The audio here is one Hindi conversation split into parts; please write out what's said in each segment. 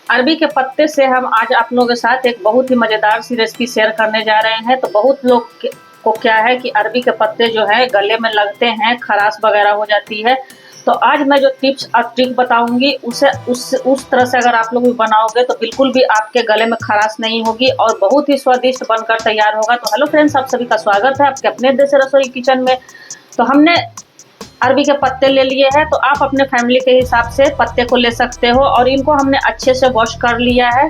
अरबी के पत्ते से हम आज आप लोगों के साथ एक बहुत ही मज़ेदार सी रेसिपी शेयर करने जा रहे हैं। तो बहुत लोग को क्या है कि अरबी के पत्ते जो है गले में लगते हैं, खराश वगैरह हो जाती है। तो आज मैं जो टिप्स और ट्रिक बताऊंगी उसे उस तरह से अगर आप लोग भी बनाओगे तो बिल्कुल भी आपके गले में खराश नहीं होगी और बहुत ही स्वादिष्ट बनकर तैयार होगा। तो हेलो फ्रेंड्स, आप सभी का स्वागत है आपके अपने देसी रसोई किचन में। तो हमने अरबी के पत्ते ले लिए हैं, तो आप अपने फैमिली के हिसाब से पत्ते को ले सकते हो और इनको हमने अच्छे से वॉश कर लिया है।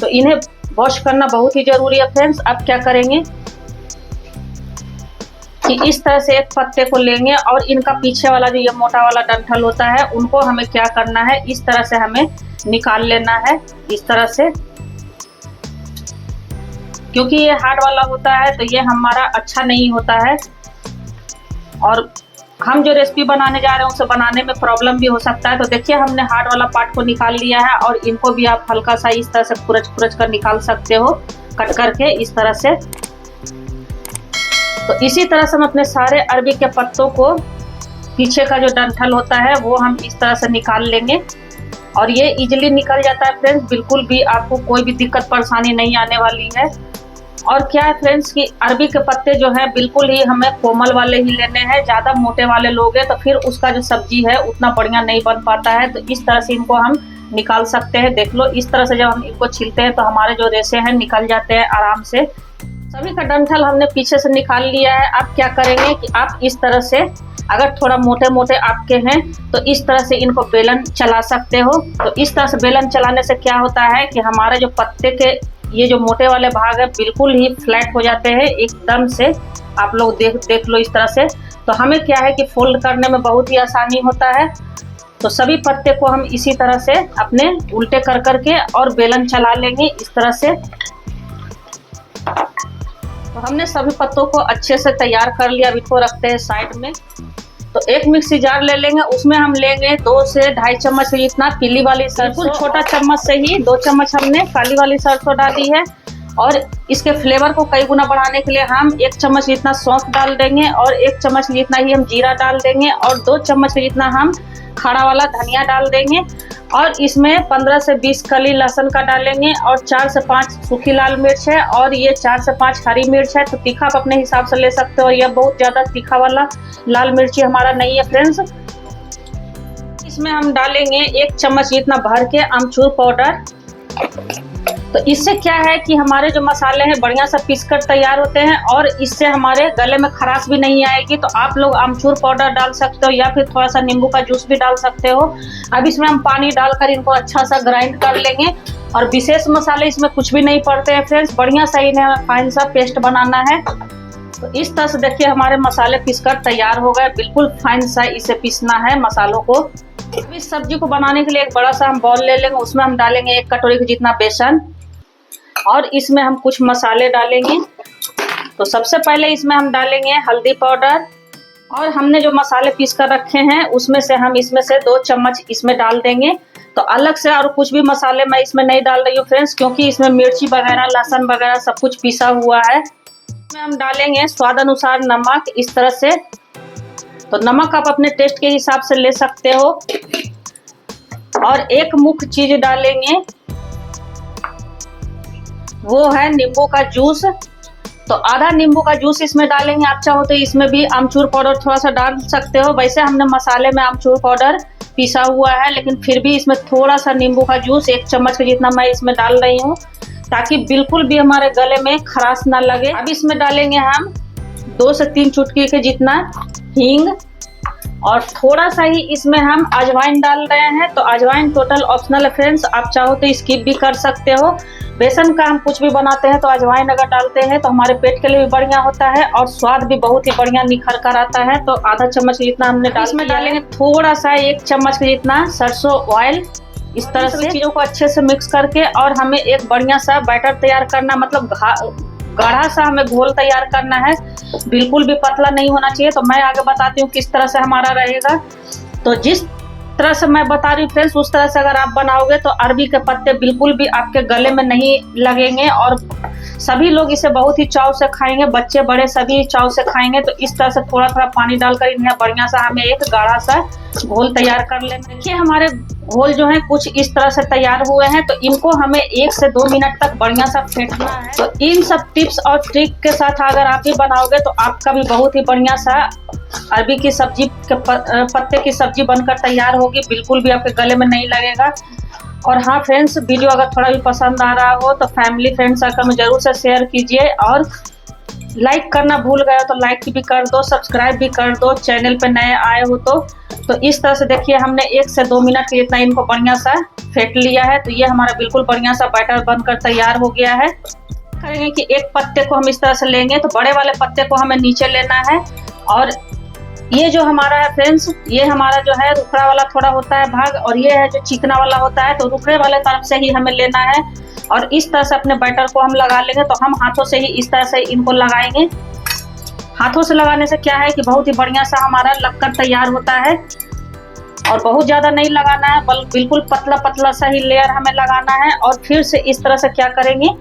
तो इन्हें वॉश करना बहुत ही जरूरी है फ्रेंड्स। अब क्या करेंगे कि इस तरह से एक पत्ते को लेंगे और इनका पीछे वाला जो ये मोटा वाला डंठल होता है उनको हमें क्या करना है, इस तरह से हमें निकाल लेना है इस तरह से, क्योंकि ये हार्ड वाला होता है तो ये हमारा अच्छा नहीं होता है और हम जो रेसिपी बनाने जा रहे हैं उसे बनाने में प्रॉब्लम भी हो सकता है। तो देखिए हमने हार्ड वाला पार्ट को निकाल लिया है और इनको भी आप हल्का सा इस तरह से खुरच कर निकाल सकते हो, कट करके इस तरह से। तो इसी तरह से हम अपने सारे अरबी के पत्तों को पीछे का जो डंठल होता है वो हम इस तरह से निकाल लेंगे और ये इजीली निकल जाता है फ्रेंड्स। बिल्कुल भी आपको कोई भी दिक्कत परेशानी नहीं आने वाली है। और क्या है फ्रेंड्स कि अरबी के पत्ते जो है बिल्कुल ही हमें कोमल वाले ही लेने हैं। ज़्यादा मोटे वाले लोगे तो फिर उसका जो सब्जी है उतना बढ़िया नहीं बन पाता है। तो इस तरह से इनको हम निकाल सकते हैं। देख लो इस तरह से जब हम इनको छीलते हैं तो हमारे जो रेशे हैं निकल जाते हैं आराम से। सभी का डंठल हमने पीछे से निकाल लिया है। अब क्या करेंगे कि आप इस तरह से अगर थोड़ा मोटे मोटे आपके हैं तो इस तरह से इनको बेलन चला सकते हो। तो इस तरह से बेलन चलाने से क्या होता है कि हमारे जो पत्ते के ये जो मोटे वाले भाग है बिल्कुल ही फ्लैट हो जाते हैं एकदम से। आप लोग देख लो इस तरह से। तो हमें क्या है कि फोल्ड करने में बहुत ही आसानी होता है। तो सभी पत्ते को हम इसी तरह से अपने उल्टे कर करके और बेलन चला लेंगे इस तरह से। तो हमने सभी पत्तों को अच्छे से तैयार कर लिया। अभी को रखते हैं साइड में। तो एक मिक्सी जार ले लेंगे, उसमें हम लेंगे 2 से 2.5 चम्मच जितना पीली वाली सरसों। छोटा चम्मच से ही 2 चम्मच हमने काली वाली सरसों डाली है और इसके फ्लेवर को कई गुना बढ़ाने के लिए हम 1 चम्मच जितना सौंफ डाल देंगे और 1 चम्मच जितना ही हम जीरा डाल देंगे और 2 चम्मच जितना हम खड़ा वाला धनिया डाल देंगे और इसमें 15 से 20 कली लहसुन का डालेंगे और 4 से 5 सूखी लाल मिर्च है और ये 4 से 5 हरी मिर्च है। तो तीखा आप अपने हिसाब से ले सकते हो। यह बहुत ज़्यादा तीखा वाला लाल मिर्ची हमारा नहीं है फ्रेंड्स। इसमें हम डालेंगे 1 चम्मच जितना भर के अमचूर पाउडर। तो इससे क्या है कि हमारे जो मसाले हैं बढ़िया से पीस कर तैयार होते हैं और इससे हमारे गले में खराश भी नहीं आएगी। तो आप लोग अमचूर पाउडर डाल सकते हो या फिर थोड़ा सा नींबू का जूस भी डाल सकते हो। अब इसमें हम पानी डालकर इनको अच्छा सा ग्राइंड कर लेंगे और विशेष मसाले इसमें कुछ भी नहीं पड़ते हैं फ्रेंड्स। बढ़िया सा इन्हें हमें फाइन सा पेस्ट बनाना है। तो इस तरह से देखिए हमारे मसाले पीसकर तैयार हो गए। बिल्कुल फाइन सा इसे पीसना है मसालों को। इस सब्जी को बनाने के लिए एक बड़ा सा हम बाउल ले लेंगे, उसमें हम डालेंगे 1 कटोरी के जितना बेसन और इसमें हम कुछ मसाले डालेंगे। तो सबसे पहले इसमें हम डालेंगे हल्दी पाउडर और हमने जो मसाले पीस कर रखे हैं उसमें से हम इसमें से 2 चम्मच इसमें डाल देंगे। तो अलग से और कुछ भी मसाले मैं इसमें नहीं डाल रही हूँ फ्रेंड्स, क्योंकि इसमें मिर्ची वगैरह लहसुन वगैरह सब कुछ पिसा हुआ है। इसमें हम डालेंगे स्वाद अनुसार नमक इस तरह से। तो नमक आप अपने टेस्ट के हिसाब से ले सकते हो और एक मुख्य चीज डालेंगे वो है नींबू का जूस। तो आधा नींबू का जूस इसमें डालेंगे। आप चाहो तो इसमें भी आमचूर पाउडर थोड़ा सा डाल सकते हो। वैसे हमने मसाले में आमचूर पाउडर पिसा हुआ है लेकिन फिर भी इसमें थोड़ा सा नींबू का जूस 1 चम्मच के जितना मैं इसमें डाल रही हूँ ताकि बिल्कुल भी हमारे गले में खराश ना लगे। अब इसमें डालेंगे हम 2 से 3 चुटकी के जितना हींग और थोड़ा सा ही इसमें हम अजवाइन डाल रहे हैं। तो अजवाइन टोटल ऑप्शनल है फ्रेंड्स, आप चाहो तो स्किप भी कर सकते हो। बेसन का हम कुछ भी बनाते हैं तो अजवाइन अगर डालते हैं तो हमारे पेट के लिए भी बढ़िया होता है और स्वाद भी बहुत ही बढ़िया निखर कर आता है। तो आधा चम्मच जितना हमने इसमें डालेंगे थोड़ा सा 1 चम्मच के जितना सरसों ऑयल। इस तरह से चीज़ों को अच्छे से मिक्स करके और हमें एक बढ़िया सा बैटर तैयार करना, मतलब गाढ़ा सा हमें घोल तैयार करना है। बिल्कुल भी पतला नहीं होना चाहिए। तो मैं आगे बताती हूँ किस तरह से हमारा रहेगा। तो जिस तरह से मैं बता रही हूँ फ्रेंड्स, उस तरह से अगर आप बनाओगे तो अरबी के पत्ते बिल्कुल भी आपके गले में नहीं लगेंगे और सभी लोग इसे बहुत ही चाव से खाएंगे, बच्चे बड़े सभी चाव से खाएंगे। तो इस तरह से थोड़ा थोड़ा पानी डालकर इन्हें बढ़िया सा हमें एक गाढ़ा सा घोल तैयार कर लेना। देखिए हमारे घोल जो है कुछ इस तरह से तैयार हुए हैं, तो इनको हमें 1 से 2 मिनट तक बढ़िया सा फेंटना है। तो इन सब टिप्स और ट्रिक के साथ अगर आप भी बनाओगे तो आपका भी बहुत ही बढ़िया सा अरबी की सब्जी के पत्ते की सब्जी बनकर तैयार होगी, बिल्कुल भी आपके गले में नहीं लगेगा। और हाँ फ्रेंड्स, वीडियो अगर थोड़ा भी पसंद आ रहा हो तो फैमिली फ्रेंड सर्कल में जरूर से शेयर कीजिए, और लाइक करना भूल गए तो लाइक भी कर दो, सब्सक्राइब भी कर दो चैनल पे नए आए हो तो इस तरह से देखिए हमने 1 से 2 मिनट के इतना इनको बढ़िया सा फेंट लिया है। तो ये हमारा बिल्कुल बढ़िया सा बैटर बनकर तैयार हो गया है। करेंगे कि एक पत्ते को हम इस तरह से लेंगे, तो बड़े वाले पत्ते को हमें नीचे लेना है, और ये जो हमारा है फ्रेंड्स, ये हमारा जो है रुखड़ा वाला थोड़ा होता है भाग, और ये है जो चिकना वाला होता है, तो रुखड़े वाले तरफ से ही हमें लेना है। और इस तरह से अपने बैटर को हम लगा लेंगे। तो हम हाथों से ही इस तरह से इनको लगाएंगे। हाथों से लगाने से क्या है कि बहुत ही बढ़िया सा हमारा लगकर तैयार होता है, और बहुत ज्यादा नहीं लगाना है, बिल्कुल पतला पतला सा ही लेयर हमें लगाना है। और फिर से इस तरह से क्या करेंगे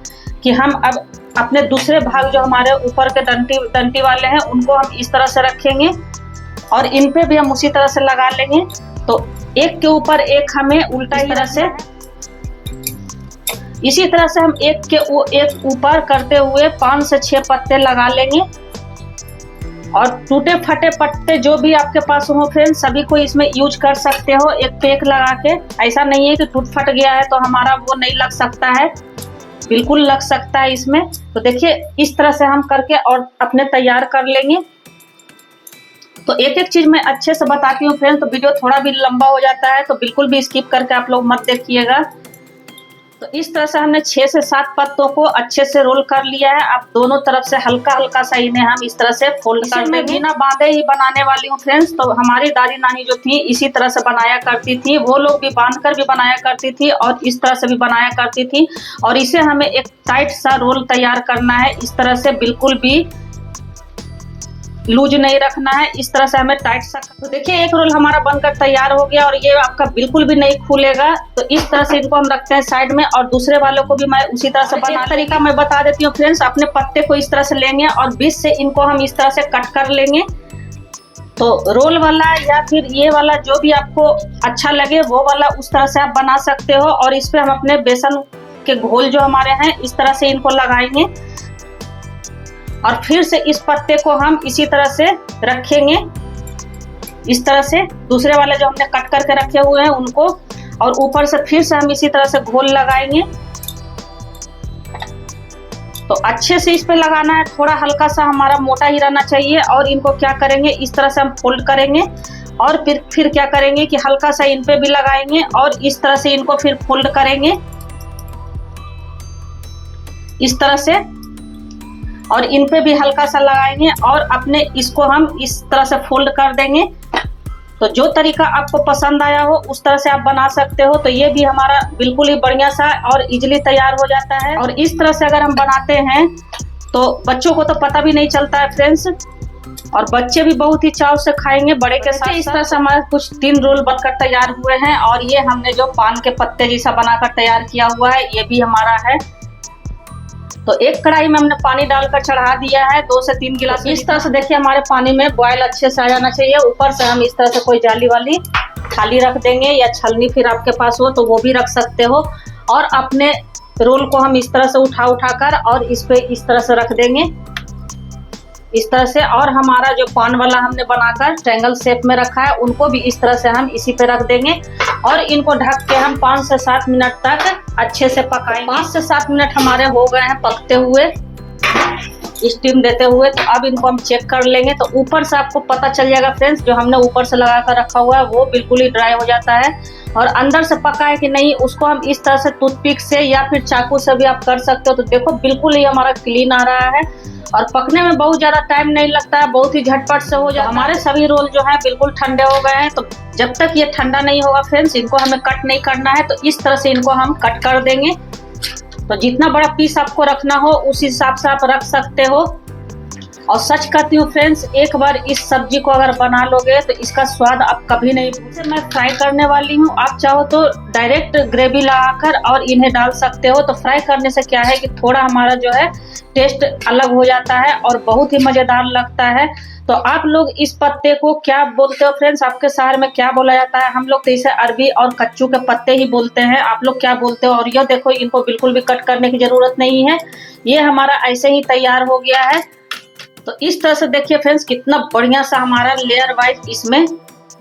कि हम अब अपने दूसरे भाग जो हमारे ऊपर के डंटी वाले हैं उनको हम इस तरह से रखेंगे, और इन पे भी हम उसी तरह से लगा लेंगे। तो एक के ऊपर एक हमें उल्टा ही तरह से इसी तरह से हम एक के एक ऊपर करते हुए 5 से 6 पत्ते लगा लेंगे। और टूटे फटे पत्ते जो भी आपके पास हो फ्रेंड्स, सभी को इसमें यूज कर सकते हो एक पे एक लगा के। ऐसा नहीं है कि टूट फट गया है तो हमारा वो नहीं लग सकता है, बिल्कुल लग सकता है इसमें। तो देखिए इस तरह से हम करके और अपने तैयार कर लेंगे। तो एक एक चीज मैं अच्छे से बताती हूँ फ्रेंड्स, तो वीडियो थोड़ा भी लंबा हो जाता है तो बिल्कुल भी स्किप करके आप लोग मत देखिएगा। तो इस तरह से हमने 6 से 7 पत्तों को अच्छे से रोल कर लिया है। अब दोनों तरफ से हल्का हल्का सा इन्हें हम इस तरह से फोल्ड कर देंगे। बिना बांधे ही बनाने वाली हूँ फ्रेंड्स। तो हमारी दादी नानी जो थी इसी तरह से बनाया करती थी, वो लोग भी बांध कर भी बनाया करती थी और इस तरह से भी बनाया करती थी। और इसे हमें एक टाइट सा रोल तैयार करना है, इस तरह से बिल्कुल भी लूज नहीं रखना है, इस तरह से हमें टाइट सा। तो देखिए एक रोल हमारा बनकर तैयार हो गया और ये आपका बिल्कुल भी नहीं खुलेगा। तो इस तरह से इनको हम रखते हैं साइड में, और दूसरे वालों को भी मैं उसी तरह से बना तरीका मैं बता देती हूँ फ्रेंड्स। अपने पत्ते को इस तरह से लेंगे और बीच से इनको हम इस तरह से कट कर लेंगे। तो रोल वाला या फिर ये वाला जो भी आपको अच्छा लगे वो वाला उस तरह से आप बना सकते हो। और इस पे हम अपने बेसन के घोल जो हमारे हैं इस तरह से इनको लगाएंगे, और फिर से इस पत्ते को हम इसी तरह से रखेंगे, इस तरह से दूसरे वाले जो हमने कट करके रखे हुए हैं उनको, और ऊपर से फिर से हम इसी तरह से घोल लगाएंगे। तो अच्छे से इस पे लगाना है, थोड़ा हल्का सा हमारा मोटा ही रहना चाहिए। और इनको क्या करेंगे इस तरह से हम फोल्ड करेंगे, और फिर क्या करेंगे कि हल्का सा इन पे भी लगाएंगे और इस तरह से इनको फिर फोल्ड करेंगे इस तरह से, और इन पे भी हल्का सा लगाएंगे और अपने इसको हम इस तरह से फोल्ड कर देंगे। तो जो तरीका आपको पसंद आया हो उस तरह से आप बना सकते हो। तो ये भी हमारा बिल्कुल ही बढ़िया सा और इजीली तैयार हो जाता है। और इस तरह से अगर हम बनाते हैं तो बच्चों को तो पता भी नहीं चलता है फ्रेंड्स, और बच्चे भी बहुत ही चाव से खाएंगे बड़े के साथ। इस तरह से हमारे कुछ 3 रोल बनकर तैयार हुए हैं। और ये हमने जो पान के पत्ते जैसा बनाकर तैयार किया हुआ है ये भी हमारा है। तो एक कढ़ाई में हमने पानी डालकर चढ़ा दिया है 2 से 3 गिलास। इस तरह से देखिए हमारे पानी में बॉयल अच्छे से आ जाना चाहिए। ऊपर से हम इस तरह से कोई जाली वाली थाली रख देंगे, या छलनी फिर आपके पास हो तो वो भी रख सकते हो। और अपने रोल को हम इस तरह से उठा कर और इस पे इस तरह से रख देंगे इस तरह से। और हमारा जो पान वाला हमने बनाकर ट्रायंगल शेप में रखा है उनको भी इस तरह से हम इसी पे रख देंगे, और इनको ढक के हम 5 से 7 मिनट तक अच्छे से पकाएंगे। 5 से 7 मिनट हमारे हो गए हैं पकते हुए, स्टीम देते हुए। तो अब इनको हम चेक कर लेंगे। तो ऊपर से आपको पता चल जाएगा फ्रेंड्स, जो हमने ऊपर से लगा कर रखा हुआ है वो बिल्कुल ही ड्राई हो जाता है, और अंदर से पका है कि नहीं उसको हम इस तरह से टूथपिक से या फिर चाकू से भी आप कर सकते हो। तो देखो बिल्कुल ही हमारा क्लीन आ रहा है, और पकने में बहुत ज्यादा टाइम नहीं लगता है, बहुत ही झटपट से हो जाता है। हमारे सभी रोल जो है बिल्कुल ठंडे हो गए हैं। तो जब तक ये ठंडा नहीं होगा फ्रेंड्स इनको हमें कट नहीं करना है। तो इस तरह से इनको हम कट कर देंगे। तो जितना बड़ा पीस आपको रखना हो उस हिसाब से आप रख सकते हो। और सच कहती हूँ फ्रेंड्स, एक बार इस सब्जी को अगर बना लोगे तो इसका स्वाद आप कभी नहीं भूलोगे। मैं फ्राई करने वाली हूँ, आप चाहो तो डायरेक्ट ग्रेवी लगाकर और इन्हें डाल सकते हो। तो फ्राई करने से क्या है कि थोड़ा हमारा जो है टेस्ट अलग हो जाता है और बहुत ही मजेदार लगता है। तो आप लोग इस पत्ते को क्या बोलते हो फ्रेंड्स? आपके शहर में क्या बोला जाता है? हम लोग तो इसे अरबी और कच्चू के पत्ते ही बोलते हैं। आप लोग क्या बोलते हो? और ये देखो, इनको बिल्कुल भी कट करने की जरूरत नहीं है, ये हमारा ऐसे ही तैयार हो गया है। तो इस तरह से देखिए फ्रेंड्स, कितना बढ़िया सा हमारा लेयर वाइज इसमें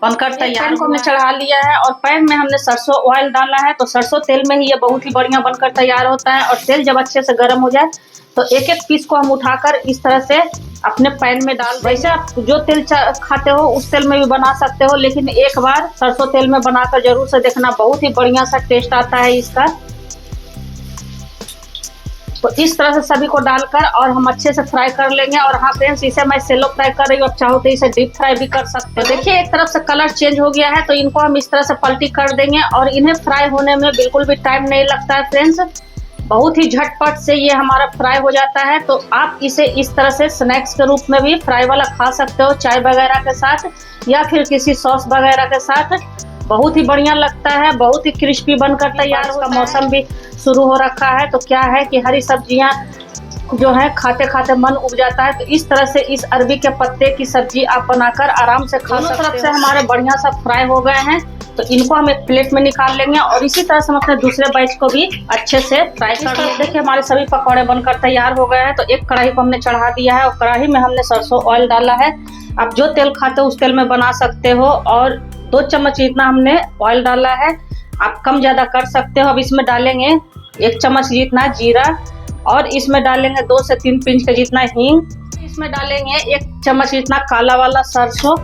बनकर तैयार को हमने चढ़ा लिया है। और पैन में हमने सरसों ऑयल डाला है। तो सरसों तेल में ही ये बहुत ही बढ़िया बनकर तैयार होता है। और तेल जब अच्छे से गर्म हो जाए तो एक एक पीस को हम उठाकर इस तरह से अपने पैन में डाल। वैसे आप जो तेल खाते हो उस तेल में भी बना सकते हो, लेकिन एक बार सरसों तेल में बनाकर जरूर से देखना, बहुत ही बढ़िया सा टेस्ट आता है इसका। तो इस तरह से सभी को डालकर और हम अच्छे से फ्राई कर लेंगे। और हाँ फ्रेंड्स, इसे मैं सेलो फ्राई कर रही हूँ, आप चाहो तो इसे डीप फ्राई भी कर सकते हो। देखिए एक तरफ से कलर चेंज हो गया है, तो इनको हम इस तरह से पलटी कर देंगे। और इन्हें फ्राई होने में बिल्कुल भी टाइम नहीं लगता है फ्रेंड्स, बहुत ही झटपट से ये हमारा फ्राई हो जाता है। तो आप इसे इस तरह से स्नैक्स के रूप में भी फ्राई वाला खा सकते हो, चाय वगैरह के साथ या फिर किसी सॉस वगैरह के साथ। बहुत ही बढ़िया लगता है, बहुत ही क्रिस्पी बनकर तैयार होगा। मौसम भी शुरू हो रखा है, तो क्या है कि हरी सब्जियां जो है खाते खाते मन उब जाता है। तो इस तरह से इस अरबी के पत्ते की सब्जी आप बनाकर आराम से खा सकते हो। तरफ से हमारे बढ़िया सा फ्राई हो गए हैं, तो इनको हम एक प्लेट में निकाल लेंगे। और इसी तरह से हम अपने दूसरे बैच को भी अच्छे से फ्राई कर लेंगे। देखिए हमारे सभी पकौड़े बनकर तैयार हो गए हैं। तो एक कढ़ाई को हमने चढ़ा दिया है और कढ़ाई में हमने सरसों ऑयल डाला है। आप जो तेल खाते हो उस तेल में बना सकते हो। और 2 चम्मच इतना हमने ऑयल डाला है, आप कम ज्यादा कर सकते हो। अब इसमें डालेंगे 1 चम्मच जितना जीरा, और इसमें डालेंगे 2 से 3 पिंच के जितना हींग। इसमें डालेंगे 1 चम्मच जितना काला वाला सरसों,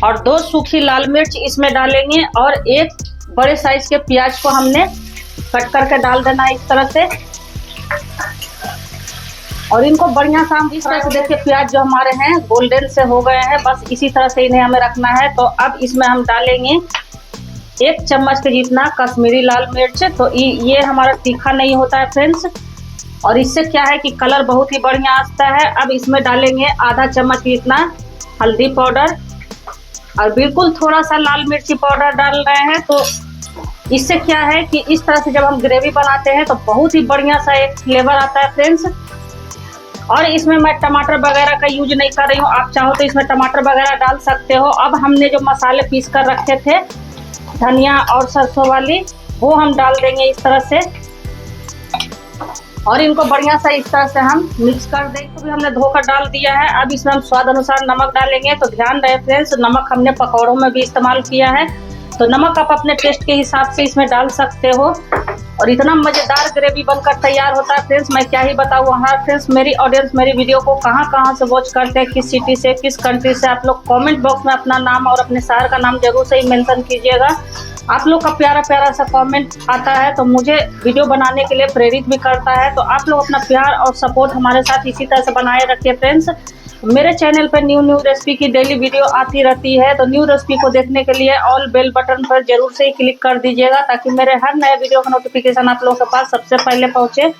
और 2 सूखी लाल मिर्च इसमें डालेंगे। और 1 बड़े साइज के प्याज को हमने कट करके डाल देना है इस तरह से। और इनको बढ़िया सा हम इस तरह से, देखिए प्याज जो हमारे हैं गोल्डन से हो गए हैं, बस इसी तरह से इन्हें हमें रखना है। तो अब इसमें हम डालेंगे 1 चम्मच के जितना कश्मीरी लाल मिर्च। तो ये हमारा तीखा नहीं होता है फ्रेंड्स, और इससे क्या है कि कलर बहुत ही बढ़िया आता है। अब इसमें डालेंगे आधा चम्मच जितना हल्दी पाउडर, और बिल्कुल थोड़ा सा लाल मिर्ची पाउडर डाल रहे हैं। तो इससे क्या है कि इस तरह से जब हम ग्रेवी बनाते हैं तो बहुत ही बढ़िया सा एक फ्लेवर आता है फ्रेंड्स। और इसमें मैं टमाटर वगैरह का यूज नहीं कर रही हूँ, आप चाहो तो इसमें टमाटर वगैरह डाल सकते हो। अब हमने जो मसाले पीस कर रखे थे, धनिया और सरसों वाली, वो हम डाल देंगे इस तरह से। और इनको बढ़िया सा इस तरह से हम मिक्स कर देंगे। तो भी हमने धोकर डाल दिया है। अब इसमें हम स्वाद अनुसार नमक डालेंगे। तो ध्यान रहे फ्रेंड्स, नमक हमने पकौड़ों में भी इस्तेमाल किया है, तो नमक आप अपने टेस्ट के हिसाब से इसमें डाल सकते हो। और इतना मजेदार ग्रेवी बनकर तैयार होता है फ्रेंड्स, मैं क्या ही बताऊँ। हाँ फ्रेंड्स, मेरी ऑडियंस मेरी वीडियो को कहाँ से वॉच करते हैं, किस सिटी से, किस कंट्री से, आप लोग कमेंट बॉक्स में अपना नाम और अपने शहर का नाम जरूर से ही मेंशन कीजिएगा। आप लोग का प्यारा प्यारा सा कमेंट आता है तो मुझे वीडियो बनाने के लिए प्रेरित भी करता है। तो आप लोग अपना प्यार और सपोर्ट हमारे साथ इसी तरह से बनाए रखिए फ्रेंड्स। मेरे चैनल पर न्यू रेसिपी की डेली वीडियो आती रहती है, तो न्यू रेसिपी को देखने के लिए ऑल बेल बटन पर जरूर से ही क्लिक कर दीजिएगा, ताकि मेरे हर नए वीडियो का नोटिफिकेशन आप लोगों के पास सबसे पहले पहुंचे।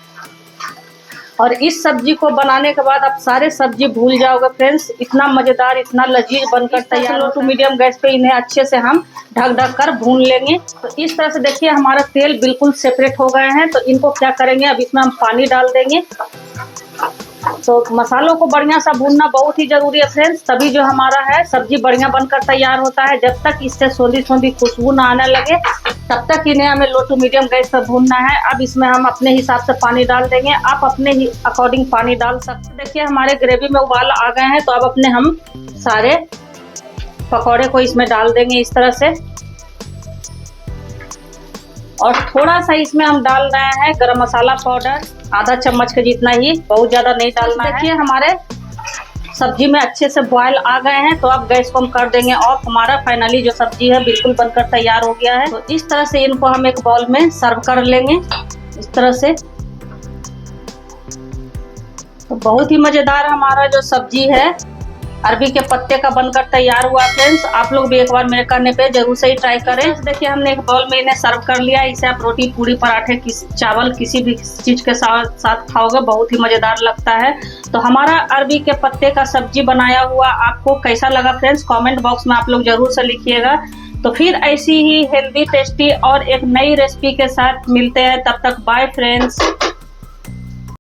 और इस सब्जी को बनाने के बाद आप सारे सब्जी भूल जाओगे फ्रेंड्स, इतना मजेदार, इतना लजीज बनकर तैयार। लो टू मीडियम गैस पे इन्हें अच्छे से हम ढक कर भून लेंगे। तो इस तरह से देखिए हमारा तेल बिल्कुल सेपरेट हो गए हैं। तो इनको क्या करेंगे, अब इसमें हम पानी डाल देंगे। तो मसालों को बढ़िया सा भूनना बहुत ही जरूरी है फ्रेंड्स, तभी जो हमारा है सब्जी बढ़िया बनकर तैयार होता है। जब तक इससे सोंधी खुशबू ना आने लगे तब तक इन्हें हमें लो टू मीडियम गैस पर भूनना है। अब इसमें हम अपने हिसाब से पानी डाल देंगे, आप अपने ही अकॉर्डिंग पानी डाल सकते हैं। देखिए हमारे ग्रेवी में उबाल आ गए हैं, तो अब अपने हम सारे पकौड़े को इसमें डाल देंगे इस तरह से। और थोड़ा सा इसमें हम डाल रहे हैं गरम मसाला पाउडर, आधा चम्मच के जितना ही, बहुत ज्यादा नहीं डालना है। देखिए हमारे सब्जी में अच्छे से बॉयल आ गए हैं, तो अब गैस को हम कर देंगे ऑफ। हमारा फाइनली जो सब्जी है बिल्कुल बनकर तैयार हो गया है। तो इस तरह से इनको हम एक बाउल में सर्व कर लेंगे इस तरह से। तो बहुत ही मजेदार हमारा जो सब्जी है अरबी के पत्ते का बनकर तैयार हुआ फ्रेंड्स। आप लोग भी एक बार मेरे कहने पे जरूर से ही ट्राई करें। देखिए हमने एक बाउल में इन्हें सर्व कर लिया। इसे आप रोटी, पूरी, पराठे, चावल किसी भी चीज के साथ खाओगे, बहुत ही मजेदार लगता है। तो हमारा अरबी के पत्ते का सब्जी बनाया हुआ आपको कैसा लगा फ्रेंड्स, कमेंट बॉक्स में आप लोग जरूर से लिखिएगा। तो फिर ऐसी ही हेल्दी, टेस्टी और एक नई रेसिपी के साथ मिलते हैं। तब तक बाय फ्रेंड्स।